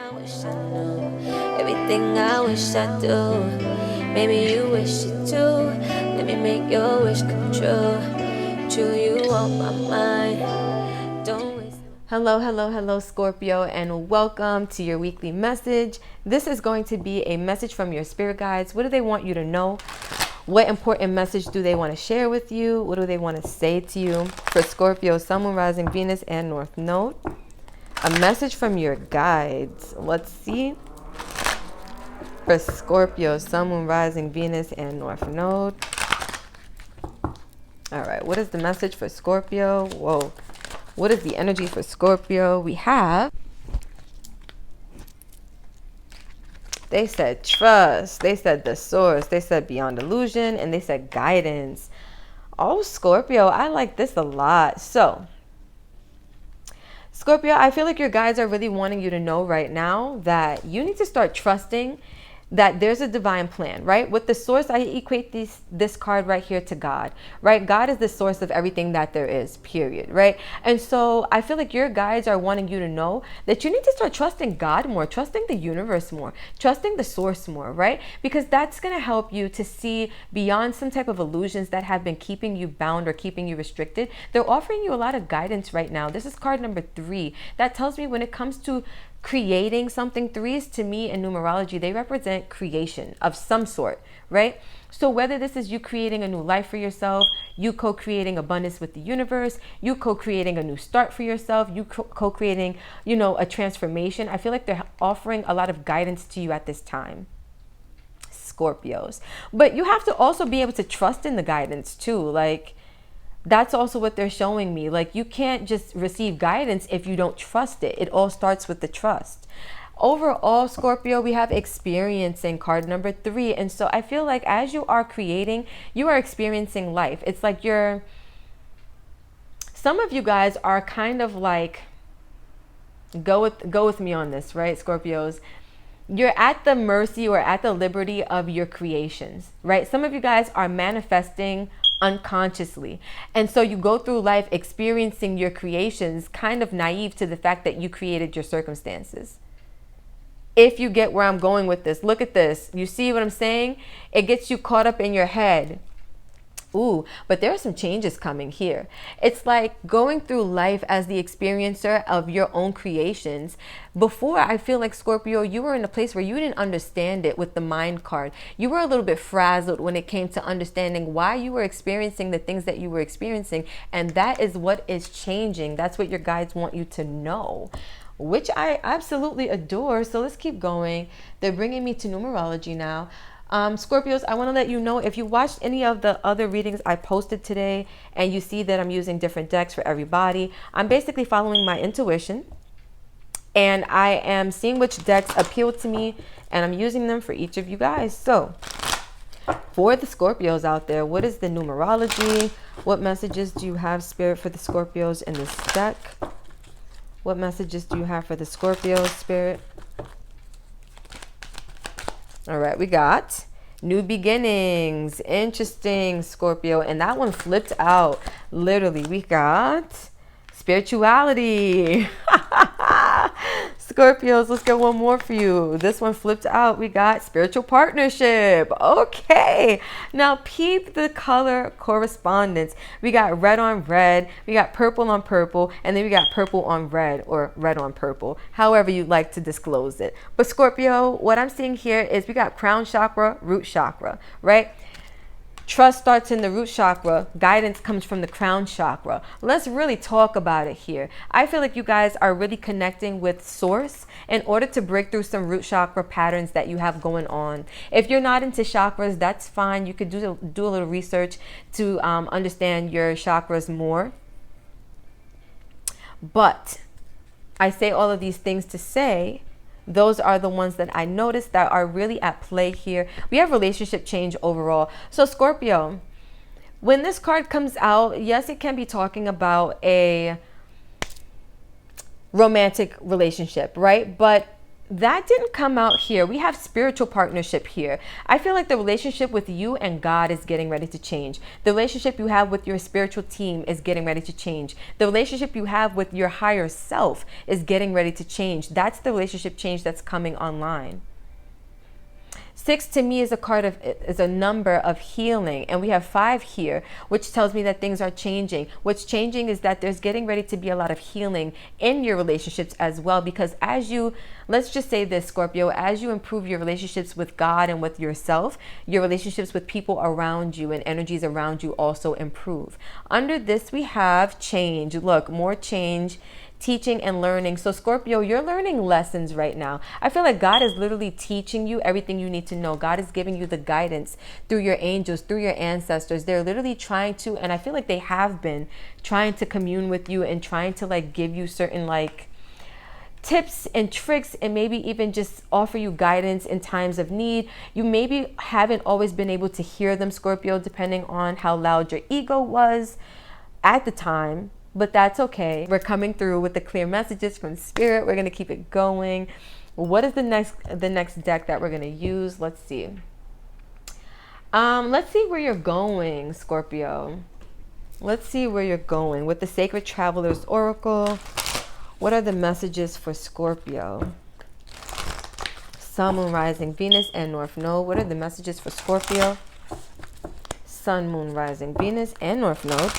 I wish I knew, everything I wish I do. Maybe you wish it too. Let me make your wish come true. True, you on my mind. Don't waste. Hello, Scorpio, and welcome to your weekly message. This is going to be a message from your spirit guides. What do they want you to know? What important message do they want to share with you? What do they want to say to you? For Scorpio, Sun, Moon, Rising, Venus, and North Node. A message from your guides. Let's see. For Scorpio, Sun, Moon, Rising, Venus, and North Node. All right, what is the message for Scorpio? Whoa. What is the energy for Scorpio? We have, they said trust, they said the source, they said beyond illusion, and they said guidance. Oh, Scorpio, I like this a lot. So, Scorpio, I feel like your guides are really wanting you to know right now that you need to start trusting that there's a divine plan, right? With the source, I equate this card right here to God, right? God is the source of everything that there is, period, right? And so I feel like your guides are wanting you to know that you need to start trusting God more, trusting the universe more, trusting the source more, right? Because that's going to help you to see beyond some type of illusions that have been keeping you bound or keeping you restricted. They're offering you a lot of guidance right now. This is card number 3. That tells me when it comes to creating something, 3s to me in numerology, they represent creation of some sort, right? So whether this is you creating a new life for yourself, you co-creating abundance with the universe, you co-creating a new start for yourself, you co-creating, a transformation, I feel like they're offering a lot of guidance to you at this time, Scorpios. But you have to also be able to trust in the guidance too. Like, that's also what they're showing me. Like, you can't just receive guidance if you don't trust it. It all starts with the trust. Overall, Scorpio, we have experiencing card number 3. And so I feel like as you are creating, you are experiencing life. It's like some of you guys are kind of like, go with me on this, right, Scorpios? You're at the mercy or at the liberty of your creations, right? Some of you guys are manifesting unconsciously. And so you go through life experiencing your creations, kind of naive to the fact that you created your circumstances. If you get where I'm going with this, look at this. You see what I'm saying? It gets you caught up in your head. Ooh, but there are some changes coming here. It's like going through life as the experiencer of your own creations. Before, I feel like, Scorpio, you were in a place where you didn't understand it with the mind card. You were a little bit frazzled when it came to understanding why you were experiencing the things that you were experiencing. And that is what is changing. That's what your guides want you to know, which I absolutely adore. So let's keep going. They're bringing me to numerology now. Scorpios, I want to let you know, if you watched any of the other readings I posted today and you see that I'm using different decks for everybody, I'm basically following my intuition and I am seeing which decks appeal to me and I'm using them for each of you guys. So for the Scorpios out there, what is the numerology? What messages do you have, Spirit, for the Scorpios in this deck? What messages do you have for the Scorpios, Spirit? All right, we got new beginnings. Interesting, Scorpio. And that one flipped out. Literally, we got spirituality. Scorpios, let's get one more for you. This one flipped out. We got spiritual partnership. Okay. Now peep the color correspondence. We got red on red. We got purple on purple. And then we got purple on red, or red on purple, however you'd like to disclose it. But Scorpio, what I'm seeing here is we got crown chakra, root chakra, right? Trust starts in the root chakra. Guidance comes from the crown chakra. Let's really talk about it here. I feel like you guys are really connecting with source in order to break through some root chakra patterns that you have going on. If you're not into chakras, that's fine. You could do a little research to understand your chakras more. But I say all of these things to say, those are the ones that I noticed that are really at play here. We have relationship change overall. So Scorpio, when this card comes out, yes, it can be talking about a romantic relationship, right? But that didn't come out here. We have spiritual partnership here. I feel like the relationship with you and God is getting ready to change. The relationship you have with your spiritual team is getting ready to change. The relationship you have with your higher self is getting ready to change. That's the relationship change that's coming online. 6 to me is a number of healing, and we have 5 here, which tells me that things are changing. What's changing is that there's getting ready to be a lot of healing in your relationships as well, because as you, let's just say this, Scorpio, as you improve your relationships with God and with yourself, your relationships with people around you and energies around you also improve. Under this, we have change. Look, more change, teaching and learning. So Scorpio, you're learning lessons right now. I feel like God is literally teaching you everything you need to know. God is giving you the guidance through your angels, through your ancestors. They're literally trying to, and I feel like they have been trying to commune with you and trying to like give you certain like tips and tricks, and maybe even just offer you guidance in times of need. You maybe haven't always been able to hear them, Scorpio, depending on how loud your ego was at the time. But that's okay. We're coming through with the clear messages from Spirit. We're going to keep it going. What is the next deck that we're going to use? Let's see. Let's see where you're going, Scorpio. Let's see where you're going with the Sacred Traveler's Oracle. What are the messages for Scorpio? Sun, Moon, Rising, Venus, and North Node. What are the messages for Scorpio? Sun, Moon, Rising, Venus, and North Node.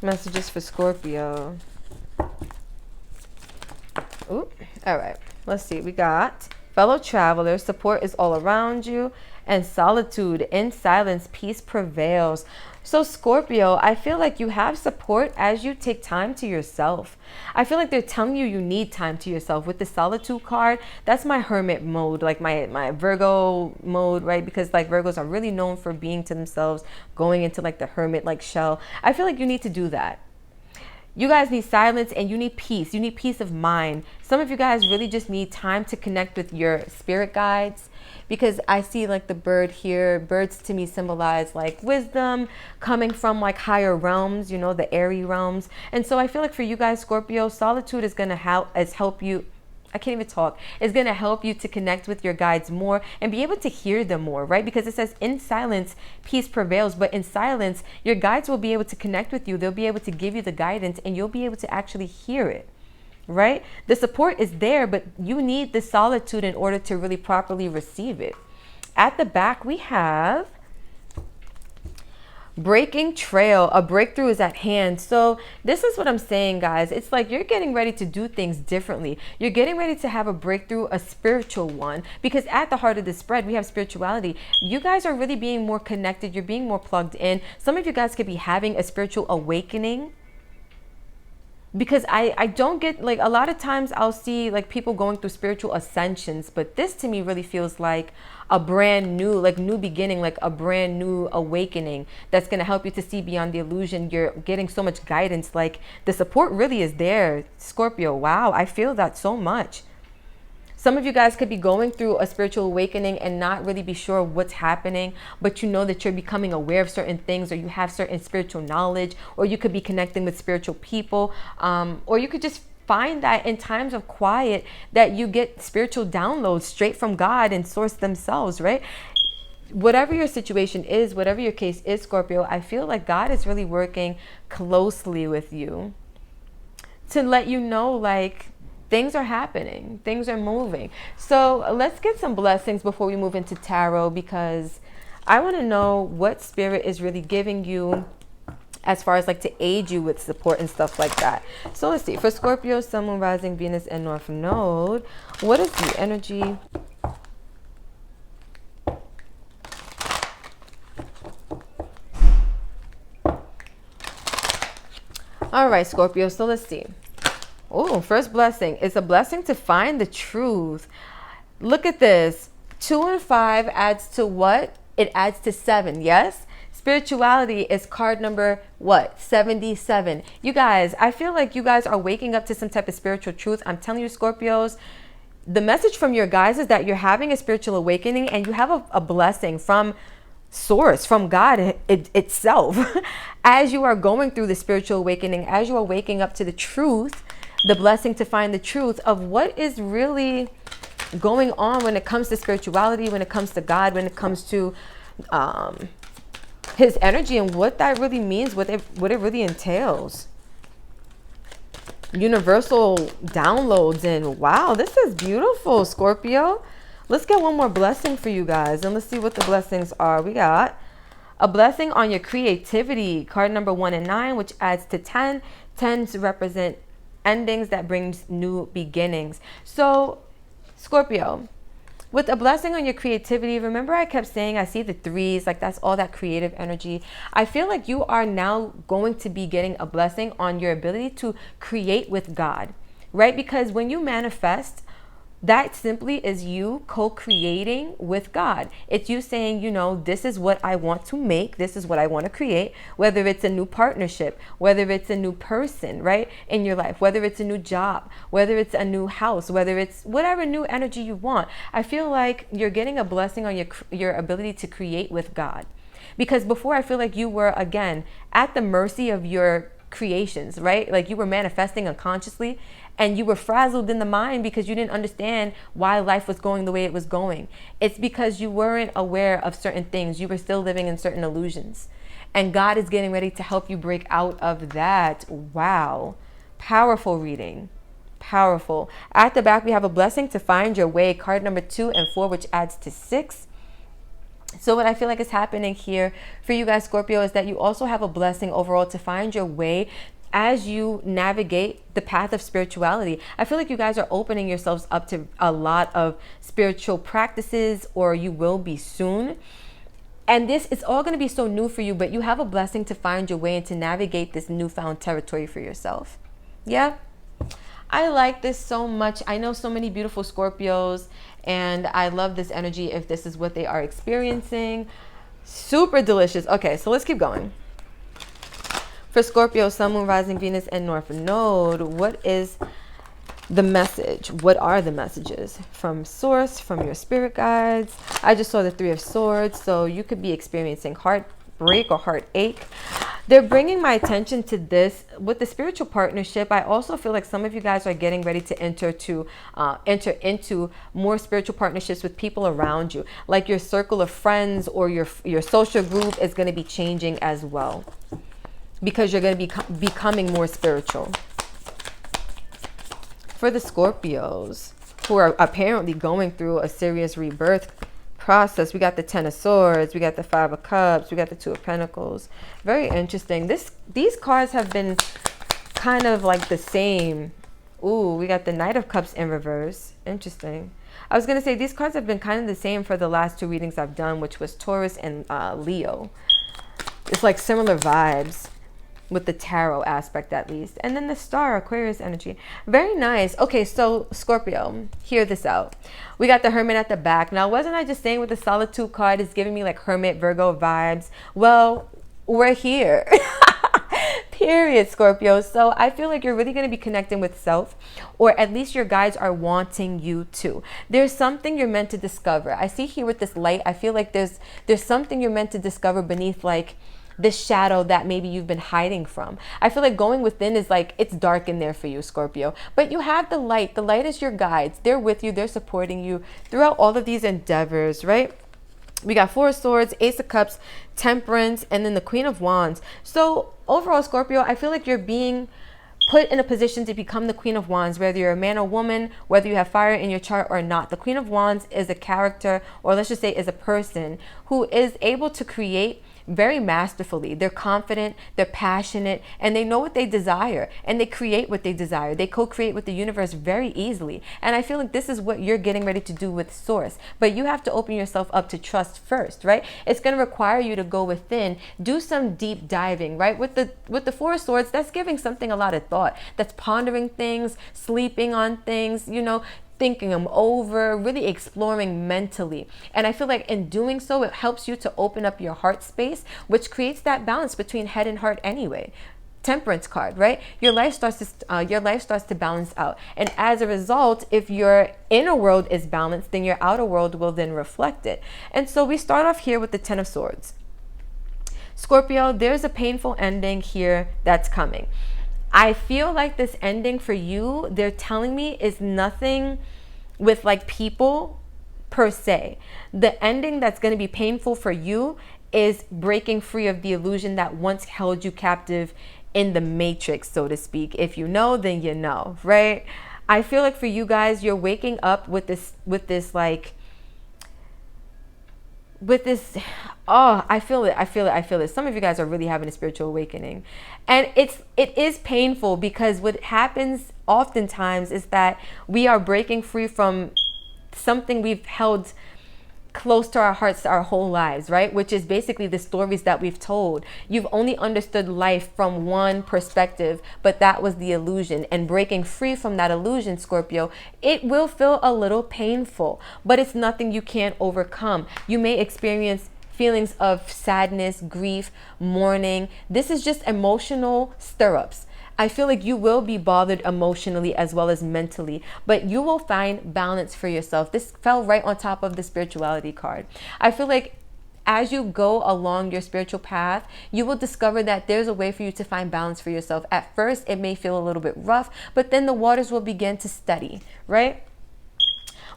Messages for Scorpio. Ooh, all right. Let's see. We got fellow travelers. Support is all around you. And solitude. In silence, peace prevails. So Scorpio, I feel like you have support as you take time to yourself. I feel like they're telling you need time to yourself. With the solitude card, that's my hermit mode, like my Virgo mode, right? Because like Virgos are really known for being to themselves, going into like the hermit like shell. I feel like you need to do that. You guys need silence and you need peace. You need peace of mind. Some of you guys really just need time to connect with your spirit guides, because I see like the bird here. Birds to me symbolize like wisdom coming from like higher realms, you know, the airy realms. And so I feel like for you guys, Scorpio, solitude is going to help you. I can't even talk. It's going to help you to connect with your guides more and be able to hear them more, right? Because it says in silence, peace prevails. But in silence, your guides will be able to connect with you. They'll be able to give you the guidance and you'll be able to actually hear it, right? The support is there, but you need the solitude in order to really properly receive it. At the back, we have breaking trail. A breakthrough is at hand. So this is what I'm saying, guys. It's like you're getting ready to do things differently. You're getting ready to have a breakthrough, a spiritual one, because at the heart of the spread, we have spirituality. You guys are really being more connected. You're being more plugged in. Some of you guys could be having a spiritual awakening, because I don't get, like, a lot of times I'll see like people going through spiritual ascensions, but this to me really feels like a brand new, like new beginning, like a brand new awakening that's going to help you to see beyond the illusion. You're getting so much guidance, like the support really is there, Scorpio. Wow, I feel that so much. Some of you guys could be going through a spiritual awakening and not really be sure what's happening, but you know that you're becoming aware of certain things, or you have certain spiritual knowledge, or you could be connecting with spiritual people, or you could just find that in times of quiet that you get spiritual downloads straight from God and source themselves, right? Whatever your situation is, whatever your case is, Scorpio, I feel like God is really working closely with you to let you know, like, things are happening, things are moving. So let's get some blessings before we move into tarot, because I want to know what Spirit is really giving you as far as like to aid you with support and stuff like that. So let's see. For Scorpio, Sun, Moon, Rising, Venus, and North Node, what is the energy? All right, Scorpio. So let's see. Oh, first blessing. It's a blessing to find the truth. Look at this. 2 and 5 adds to what? It adds to 7. Yes? Spirituality is card number what? 77. You guys, I feel like you guys are waking up to some type of spiritual truth. I'm telling you, Scorpios, the message from your guys is that you're having a spiritual awakening and you have a blessing from source, from God itself. As you are going through the spiritual awakening, as you are waking up to the truth, the blessing to find the truth of what is really going on when it comes to spirituality, when it comes to God, when it comes to his energy and what that really means, what it really entails. Universal downloads, and wow, this is beautiful, Scorpio. Let's get one more blessing for you guys, and let's see what the blessings are. We got a blessing on your creativity, card number 1 and 9, which adds to 10. 10s represent endings that brings new beginnings. So Scorpio, with a blessing on your creativity, remember I kept saying I see the 3s, like that's all that creative energy. I feel like you are now going to be getting a blessing on your ability to create with God, right? Because when you manifest, that simply is you co-creating with God. It's you saying, you know, this is what I want to make. This is what I want to create, whether it's a new partnership, whether it's a new person, right, in your life, whether it's a new job, whether it's a new house, whether it's whatever new energy you want. I feel like you're getting a blessing on your ability to create with God. Because before, I feel like you were, again, at the mercy of your creations, right? Like you were manifesting unconsciously, and you were frazzled in the mind because you didn't understand why life was going the way it was going. It's because you weren't aware of certain things. You were still living in certain illusions. And God is getting ready to help you break out of that. Wow. Powerful reading. Powerful. At the back, we have a blessing to find your way, card number 2 and 4, which adds to 6. So what I feel like is happening here for you guys, Scorpio, is that you also have a blessing overall to find your way as you navigate the path of spirituality. I feel like you guys are opening yourselves up to a lot of spiritual practices, or you will be soon. And this is all going to be so new for you, but you have a blessing to find your way and to navigate this newfound territory for yourself. Yeah. I like this so much. I know so many beautiful Scorpios, and I love this energy if this is what they are experiencing. Super delicious. Okay, so let's keep going. For Scorpio, Sun, Moon, Rising, Venus, and North Node, what is the message? What are the messages from Source, from your spirit guides? I just saw the 3 of Swords, so you could be experiencing heartbreak or heartache. They're bringing my attention to this with the spiritual partnership. I also feel like some of you guys are getting ready to enter into more spiritual partnerships with people around you, like your circle of friends or your social group is going to be changing as well, because you're going to be becoming more spiritual. For the Scorpios who are apparently going through a serious rebirth process, we got the 10 of Swords, we got the 5 of Cups, we got the 2 of Pentacles. Very interesting. These cards have been kind of like the same. Ooh, we got the Knight of Cups in reverse. Interesting. I was going to say these cards have been kind of the same for the last 2 readings I've done, which was Taurus and Leo. It's like similar vibes with the tarot aspect, at least. And then the Star, Aquarius energy. Very nice. Okay, so Scorpio, hear this out. We got the Hermit at the back. Now, wasn't I just saying with the Solitude card is giving me like Hermit, Virgo vibes? Well, we're here. Period, Scorpio. So I feel like you're really going to be connecting with self, or at least your guides are wanting you to. There's something you're meant to discover. I see here with this light, I feel like there's something you're meant to discover beneath like this shadow that maybe you've been hiding from. I feel like going within is like, it's dark in there for you, Scorpio, but you have the light. The light is your guides. They're with you. They're supporting you throughout all of these endeavors, right? We got 4 of Swords, Ace of Cups, Temperance, and then the Queen of Wands. So overall, Scorpio, I feel like you're being put in a position to become the Queen of Wands, whether you're a man or woman, whether you have fire in your chart or not. The Queen of Wands is a character, or let's just say is a person who is able to create very masterfully. They're confident, they're passionate, and they know what they desire, and they create what they desire. They co-create with the universe very easily. And I feel like this is what you're getting ready to do with Source. But you have to open yourself up to trust first, right? It's going to require you to go within, do some deep diving, right? With the 4 of Swords, that's giving something a lot of thought. That's pondering things, sleeping on things, you know, thinking them over, really exploring mentally. And I feel like in doing so, it helps you to open up your heart space, which creates that balance between head and heart anyway. Temperance card, right? Your life starts to balance out. And as a result, if your inner world is balanced, then your outer world will then reflect it. And so we start off here with the 10 of Swords. Scorpio, there's a painful ending here that's coming. I feel like this ending for you, they're telling me, is nothing with like people per se. The ending that's going to be painful for you is breaking free of the illusion that once held you captive in the matrix, so to speak. If you know, then you know, right? I feel like for you guys, you're waking up with this oh, I feel it. Some of you guys are really having a spiritual awakening, and it is painful, because what happens oftentimes is that we are breaking free from something we've held close to our hearts our whole lives, right? Which is basically the stories that we've told. You've only understood life from one perspective, but that was the illusion. And breaking free from that illusion, Scorpio, it will feel a little painful, but it's nothing you can't overcome. You may experience feelings of sadness, grief, mourning. This is just emotional stirrups. I feel like you will be bothered emotionally as well as mentally, but you will find balance for yourself. This fell right on top of the spirituality card. I feel like as you go along your spiritual path, you will discover that there's a way for you to find balance for yourself. At first, it may feel a little bit rough, but then the waters will begin to steady, right?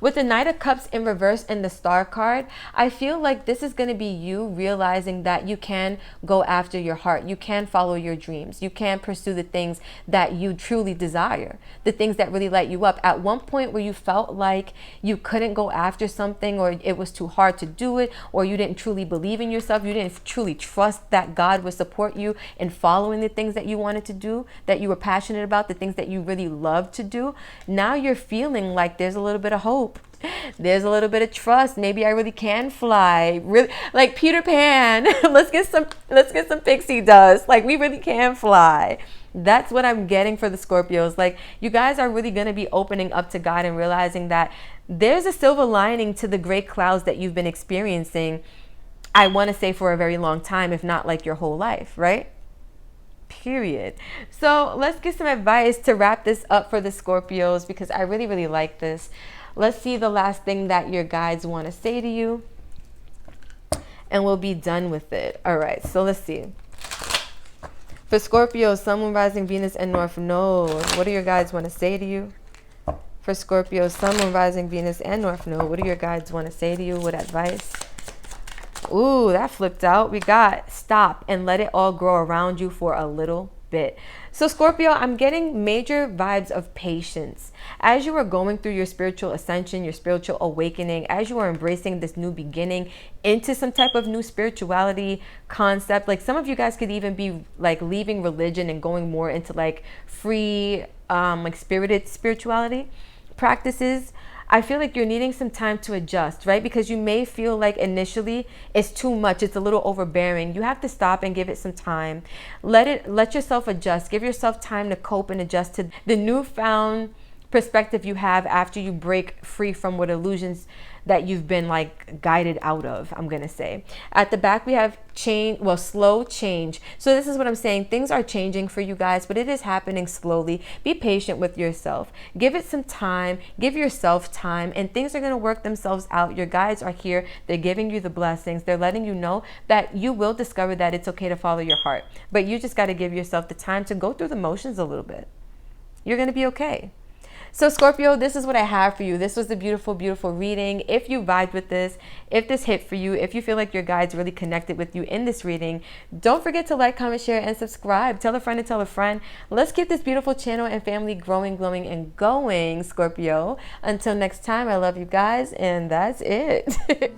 With the Knight of Cups in reverse and the Star card, I feel like this is going to be you realizing that you can go after your heart. You can follow your dreams. You can pursue the things that you truly desire, the things that really light you up. At one point where you felt like you couldn't go after something, or it was too hard to do it, or you didn't truly believe in yourself, you didn't truly trust that God would support you in following the things that you wanted to do, that you were passionate about, the things that you really loved to do. Now you're feeling like there's a little bit of hope. There's a little bit of trust. Maybe I really can fly. Really, like Peter Pan. let's get some pixie dust. Like, we really can fly. That's what I'm getting for the Scorpios. Like, you guys are really going to be opening up to God and realizing that there's a silver lining to the gray clouds that you've been experiencing, I want to say, for a very long time, if not like your whole life, right? Period. So let's get some advice to wrap this up for the Scorpios, because I really, really like this. Let's see the last thing that your guides want to say to you, and we'll be done with it. All right, so let's see. For Scorpio, Sun, Moon, Rising, Venus, and North Node, what do your guides want to say to you? For Scorpio, Sun, Moon, Rising, Venus, and North Node, what do your guides want to say to you? What advice? Ooh, that flipped out. We got stop and let it all grow around you for a little bit. So Scorpio, I'm getting major vibes of patience. As you are going through your spiritual ascension, your spiritual awakening, as you are embracing this new beginning into some type of new spirituality concept, like some of you guys could even be like leaving religion and going more into like free, like spirited spirituality practices. I feel like you're needing some time to adjust, right? Because you may feel like initially it's too much, it's a little overbearing. You have to stop and give it some time. Let yourself adjust. Give yourself time to cope and adjust to the newfound perspective you have after you break free from what illusions that you've been like guided out of, I'm gonna say. At the back we have change, well, slow change. So this is what I'm saying. Things are changing for you guys, but it is happening slowly. Be patient with yourself. Give it some time. Give yourself time, and things are gonna work themselves out. Your guides are here. They're giving you the blessings. They're letting you know that you will discover that it's okay to follow your heart, but you just gotta give yourself the time to go through the motions a little bit. You're gonna be okay. So Scorpio, this is what I have for you. This was a beautiful, beautiful reading. If you vibed with this, if this hit for you, if you feel like your guides really connected with you in this reading, don't forget to like, comment, share, and subscribe. Tell a friend and tell a friend. Let's keep this beautiful channel and family growing, glowing, and going, Scorpio. Until next time, I love you guys, and that's it.